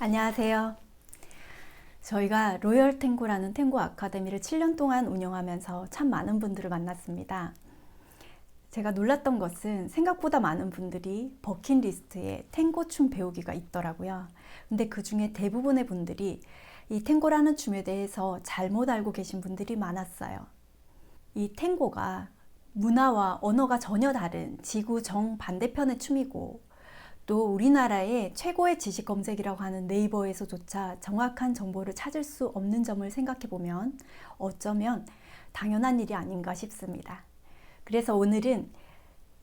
안녕하세요. 저희가 로열 탱고라는 탱고 아카데미를 7년 동안 운영하면서 참 많은 분들을 만났습니다. 제가 놀랐던 것은 생각보다 많은 분들이 버킷리스트에 탱고 춤 배우기가 있더라고요. 근데 그 중에 대부분의 분들이 이 탱고라는 춤에 대해서 잘못 알고 계신 분들이 많았어요. 이 탱고가 문화와 언어가 전혀 다른 지구 정반대편의 춤이고, 또 우리나라의 최고의 지식 검색이라고 하는 네이버에서조차 정확한 정보를 찾을 수 없는 점을 생각해보면 어쩌면 당연한 일이 아닌가 싶습니다. 그래서 오늘은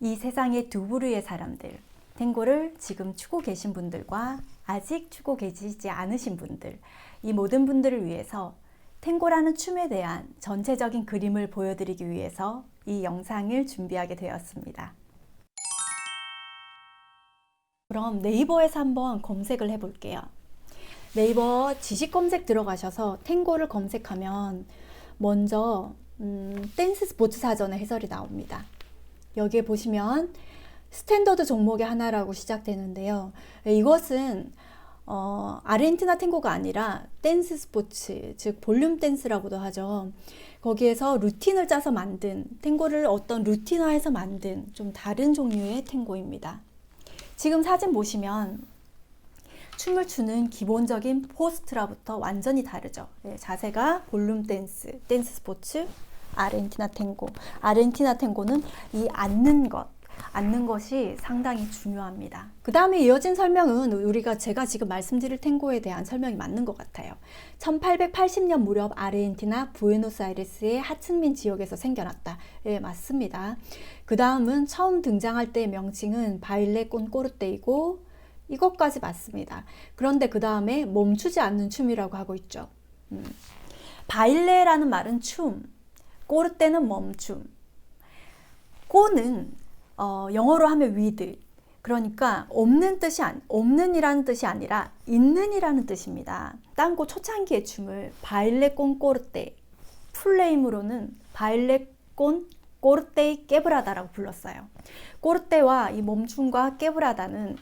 이 세상의 두 부류의 사람들, 탱고를 지금 추고 계신 분들과 아직 추고 계시지 않으신 분들, 이 모든 분들을 위해서 탱고라는 춤에 대한 전체적인 그림을 보여드리기 위해서 이 영상을 준비하게 되었습니다. 그럼 네이버에서 한번 검색을 해볼게요. 네이버 지식 검색 들어가셔서 탱고를 검색하면 먼저 댄스 스포츠 사전의 해설이 나옵니다. 여기에 보시면 스탠더드 종목의 하나라고 시작되는데요. 이것은 아르헨티나 탱고가 아니라 댄스 스포츠, 즉 볼륨 댄스라고도 하죠. 거기에서 루틴을 짜서 만든, 탱고를 어떤 루틴화해서 만든 좀 다른 종류의 탱고입니다. 지금 사진 보시면 춤을 추는 기본적인 포스트라부터 완전히 다르죠. 자세가 볼륨 댄스, 댄스 스포츠, 아르헨티나 탱고. 아르헨티나 탱고는 이 앉는 것이 상당히 중요합니다. 그 다음에 이어진 설명은 제가 지금 말씀드릴 탱고에 대한 설명이 맞는 것 같아요. 1880년 무렵 아르헨티나 부에노스아이레스의 하층민 지역에서 생겨났다. 예, 맞습니다. 그 다음은 처음 등장할 때의 명칭은 바일레 콘 꼬르테이고, 이것까지 맞습니다. 그런데 그 다음에 멈추지 않는 춤이라고 하고 있죠. 바일레라는 말은 춤, 꼬르테는 멈춤. 꼬는 영어로 하면 with, 그러니까 없는이라는 뜻이 아니라 있는이라는 뜻입니다. 딴고 초창기의 춤을 바일레 콘 꼬르테, 풀네임으로는 바일레 콘 꼬르테이 깨브라다라고 불렀어요. 꼬르테와 이 멈춤과 깨브라다는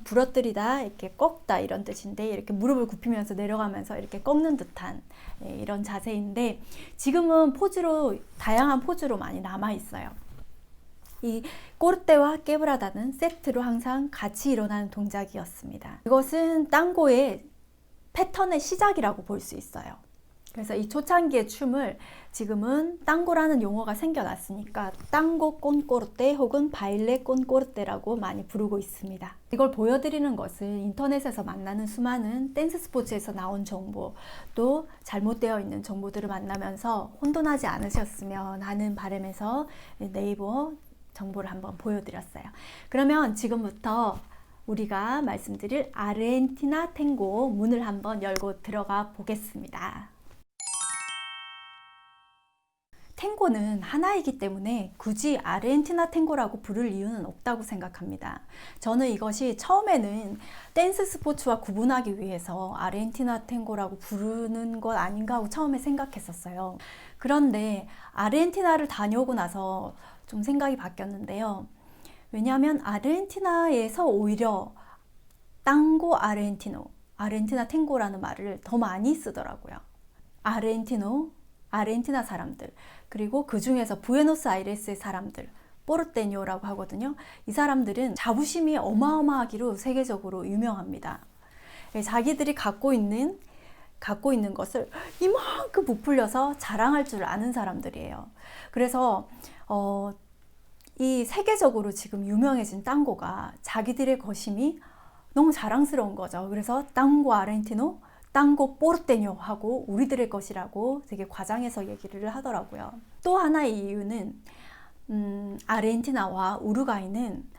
부러뜨리다, 이렇게 꺾다 이런 뜻인데, 이렇게 무릎을 굽히면서 내려가면서 이렇게 꺾는 듯한 이런 자세인데, 지금은 다양한 포즈로 많이 남아 있어요. 이 꼬르테와 깨브라다는 세트로 항상 같이 일어나는 동작이었습니다. 이것은 딴고의 패턴의 시작이라고 볼 수 있어요. 그래서 이 초창기의 춤을 지금은 딴고라는 용어가 생겨났으니까 딴고 꼰 꼬르테 혹은 바일레 꼰 꼬르테라고 많이 부르고 있습니다. 이걸 보여드리는 것은 인터넷에서 만나는 수많은 댄스 스포츠에서 나온 정보, 또 잘못되어 있는 정보들을 만나면서 혼돈하지 않으셨으면 하는 바람에서 네이버 정보를 한번 보여드렸어요. 그러면 지금부터 우리가 말씀드릴 아르헨티나 탱고 문을 한번 열고 들어가 보겠습니다. 탱고는 하나이기 때문에 굳이 아르헨티나 탱고라고 부를 이유는 없다고 생각합니다. 저는 이것이 처음에는 댄스 스포츠와 구분하기 위해서 아르헨티나 탱고라고 부르는 것 아닌가 하고 처음에 생각했었어요. 그런데 아르헨티나를 다녀오고 나서 좀 생각이 바뀌었는데요. 왜냐하면 아르헨티나에서 오히려 땅고 아르헨티나 탱고라는 말을 더 많이 쓰더라고요. 아르헨티나 사람들, 그리고 그 중에서 부에노스아이레스의 사람들, 포르테뇨라고 하거든요. 이 사람들은 자부심이 어마어마하기로 세계적으로 유명합니다. 자기들이 갖고 있는 것을 이만큼 부풀려서 자랑할 줄 아는 사람들이에요. 그래서 이 세계적으로 지금 유명해진 딴고가 자기들의 것임이 너무 자랑스러운 거죠. 그래서 땅고 아르헨티노, 땅고 포르테뇨 하고 우리들의 것이라고 되게 과장해서 얘기를 하더라고요. 또 하나의 이유는 아르헨티나와 우루과이는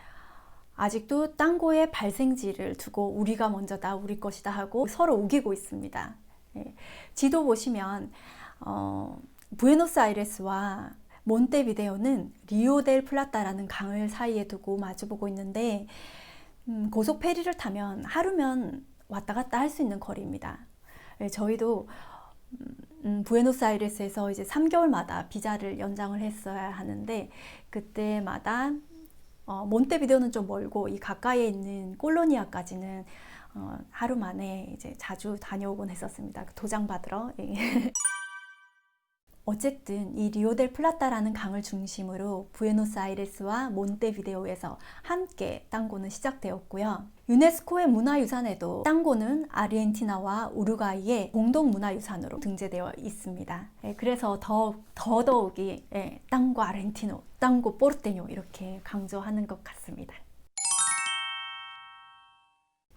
아직도 땅고의 발생지를 두고 우리가 먼저다, 우리 것이다 하고 서로 우기고 있습니다. 지도 보시면 부에노스아이레스와 몬테비데오는 리오델플라타라는 강을 사이에 두고 마주보고 있는데, 고속 페리를 타면 하루면 왔다 갔다 할 수 있는 거리입니다. 저희도 부에노스아이레스에서 이제 3개월마다 비자를 연장을 했어야 하는데, 그때마다 몬테비데오는 좀 멀고 이 가까이에 있는 콜로니아까지는 하루 만에 이제 자주 다녀오곤 했었습니다. 도장 받으러. 어쨌든 이 리오델 플라타라는 강을 중심으로 부에노스아이레스와 몬테비데오에서 함께 땅고는 시작되었고요. 유네스코의 문화유산에도 땅고는 아르헨티나와 우루과이의 공동문화유산으로 등재되어 있습니다. 그래서 더더욱이 땅고 아르헨티노, 땅고 포르테뇨 이렇게 강조하는 것 같습니다.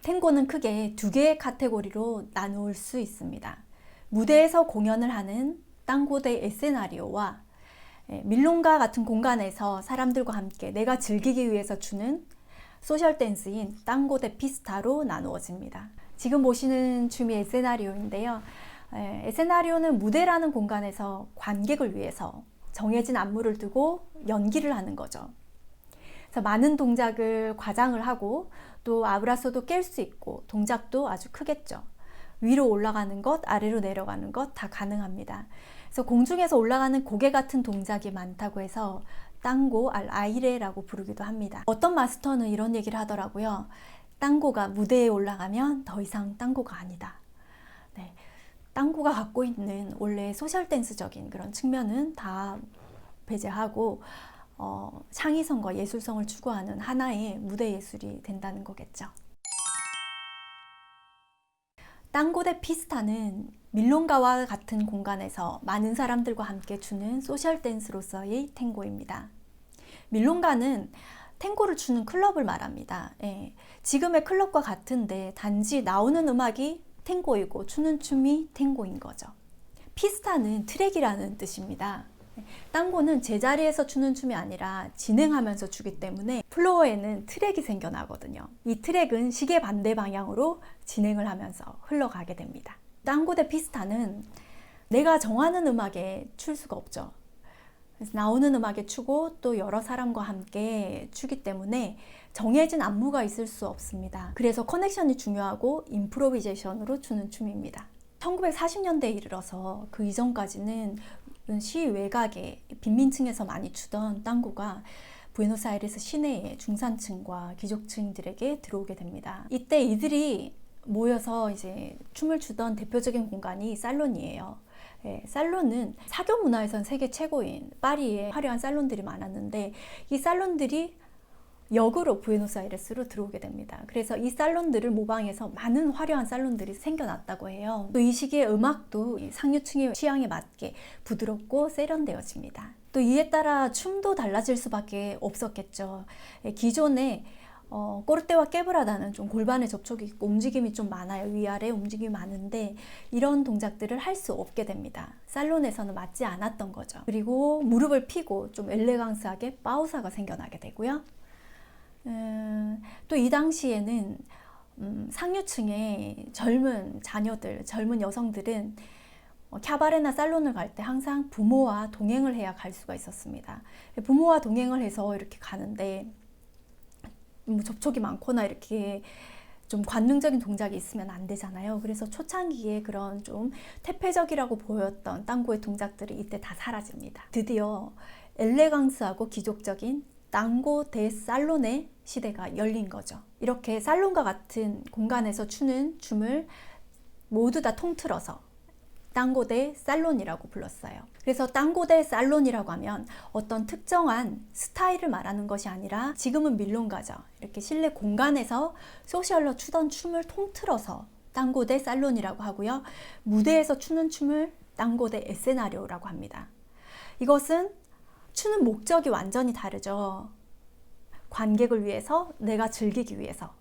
탱고는 크게 두 개의 카테고리로 나누을 수 있습니다. 무대에서 공연을 하는 땅고 데 에세나리오와 밀롱가 같은 공간에서 사람들과 함께 내가 즐기기 위해서 추는 소셜 댄스인 땅고 데 피스타로 나누어집니다. 지금 보시는 춤이 에세나리오인데요. 에세나리오는 무대라는 공간에서 관객을 위해서 정해진 안무를 두고 연기를 하는 거죠. 그래서 많은 동작을 과장을 하고 또 아브라소도 깰 수 있고 동작도 아주 크겠죠. 위로 올라가는 것, 아래로 내려가는 것 다 가능합니다. 그래서 공중에서 올라가는 고개 같은 동작이 많다고 해서 땅고 알 아이레라고 부르기도 합니다. 어떤 마스터는 이런 얘기를 하더라고요. 땅고가 무대에 올라가면 더 이상 땅고가 아니다. 네, 땅고가 갖고 있는 원래 소셜 댄스적인 그런 측면은 다 배제하고 창의성과 예술성을 추구하는 하나의 무대 예술이 된다는 거겠죠. 땅고 데 피스타는 밀롱가와 같은 공간에서 많은 사람들과 함께 추는 소셜 댄스로서의 탱고입니다. 밀롱가는 탱고를 추는 클럽을 말합니다. 지금의 클럽과 같은데 단지 나오는 음악이 탱고이고 추는 춤이 탱고인 거죠. 피스타는 트랙이라는 뜻입니다. 땅고는 제자리에서 추는 춤이 아니라 진행하면서 추기 때문에 플로어에는 트랙이 생겨나거든요. 이 트랙은 시계 반대 방향으로 진행을 하면서 흘러가게 됩니다. 땅고 데 피스타는 내가 정하는 음악에 출 수가 없죠. 그래서 나오는 음악에 추고 또 여러 사람과 함께 추기 때문에 정해진 안무가 있을 수 없습니다. 그래서 커넥션이 중요하고 임프로비제이션으로 추는 춤입니다. 1940년대에 이르러서 그 이전까지는 시 외곽에 빈민층에서 많이 추던 땅고가 부에노스아이레스 시내의 중산층과 귀족층들에게 들어오게 됩니다. 이때 이들이 모여서 이제 춤을 추던 대표적인 공간이 살론이에요. 살론은 사교 문화에선 세계 최고인 파리에 화려한 살론들이 많았는데 이 살론들이 역으로 부에노스아이레스로 들어오게 됩니다. 그래서 이 살론들을 모방해서 많은 화려한 살론들이 생겨났다고 해요. 또 이 시기의 음악도 상류층의 취향에 맞게 부드럽고 세련되어집니다. 또 이에 따라 춤도 달라질 수밖에 없었겠죠. 기존에 꼬르테와 깨브라다는 좀 골반에 접촉이 있고 움직임이 좀 많아요. 위아래 움직임이 많은데 이런 동작들을 할 수 없게 됩니다. 살론에서는 맞지 않았던 거죠. 그리고 무릎을 펴고 좀 엘레강스하게 파우사가 생겨나게 되고요. 또 이 당시에는 상류층의 젊은 자녀들, 젊은 여성들은 캬바레나 살론을 갈 때 항상 부모와 동행을 해야 갈 수가 있었습니다. 부모와 동행을 해서 이렇게 가는데 접촉이 많거나 이렇게 좀 관능적인 동작이 있으면 안 되잖아요. 그래서 초창기에 그런 좀 퇴폐적이라고 보였던 땅고의 동작들이 이때 다 사라집니다. 드디어 엘레강스하고 기족적인 땅고 데 살론의 시대가 열린 거죠. 이렇게 살론과 같은 공간에서 추는 춤을 모두 다 통틀어서 땅고 데 살론이라고 불렀어요. 그래서 땅고 데 살론이라고 하면 어떤 특정한 스타일을 말하는 것이 아니라 지금은 밀롱가죠. 이렇게 실내 공간에서 소셜로 추던 춤을 통틀어서 땅고 데 살론이라고 하고요. 무대에서 추는 춤을 땅고 데 에세나리오라고 합니다. 이것은 추는 목적이 완전히 다르죠. 관객을 위해서, 내가 즐기기 위해서.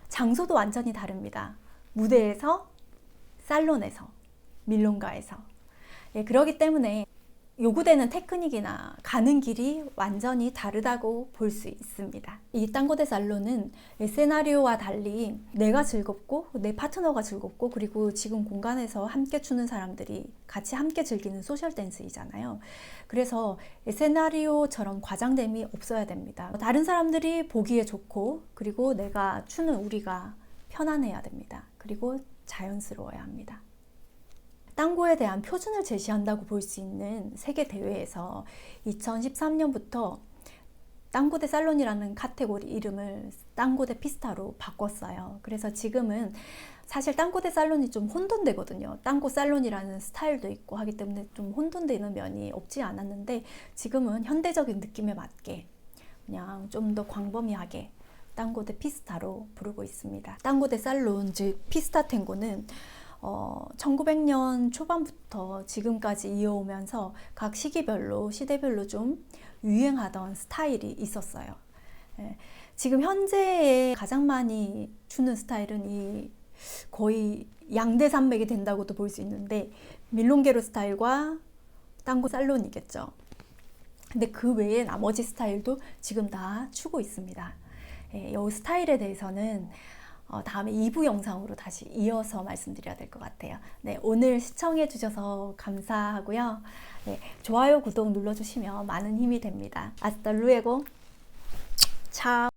장소도 완전히 다릅니다. 무대에서, 살론에서, 밀롱가에서. 그렇기 때문에 요구되는 테크닉이나 가는 길이 완전히 다르다고 볼 수 있습니다. 이 땅고 데 살론은 에세나리오와 달리 내가 즐겁고 내 파트너가 즐겁고 그리고 지금 공간에서 함께 추는 사람들이 같이 함께 즐기는 소셜 댄스이잖아요. 그래서 에세나리오처럼 과장됨이 없어야 됩니다. 다른 사람들이 보기에 좋고 그리고 내가 추는 우리가 편안해야 됩니다. 그리고 자연스러워야 합니다. 땅고에 대한 표준을 제시한다고 볼 수 있는 세계 대회에서 2013년부터 땅고데 살론이라는 카테고리 이름을 땅고데 피스타로 바꿨어요. 그래서 지금은 사실 땅고데 살론이 좀 혼돈되거든요. 땅고 살론이라는 스타일도 있고 하기 때문에 좀 혼돈되는 면이 없지 않았는데, 지금은 현대적인 느낌에 맞게 그냥 좀 더 광범위하게 땅고데 피스타로 부르고 있습니다. 땅고데 살론, 즉 피스타 탱고는 1900년 초반부터 지금까지 이어오면서 각 시기별로, 시대별로 좀 유행하던 스타일이 있었어요. 지금 현재에 가장 많이 추는 스타일은 거의 양대산맥이 된다고도 볼 수 있는데, 밀롱게로 스타일과 땅고 살론이겠죠. 근데 그 외에 나머지 스타일도 지금 다 추고 있습니다. 이 스타일에 대해서는 다음에 2부 영상으로 다시 이어서 말씀드려야 될 것 같아요. 네, 오늘 시청해 주셔서 감사하고요. 네, 좋아요, 구독 눌러주시면 많은 힘이 됩니다. 아스타 루에고. 차오.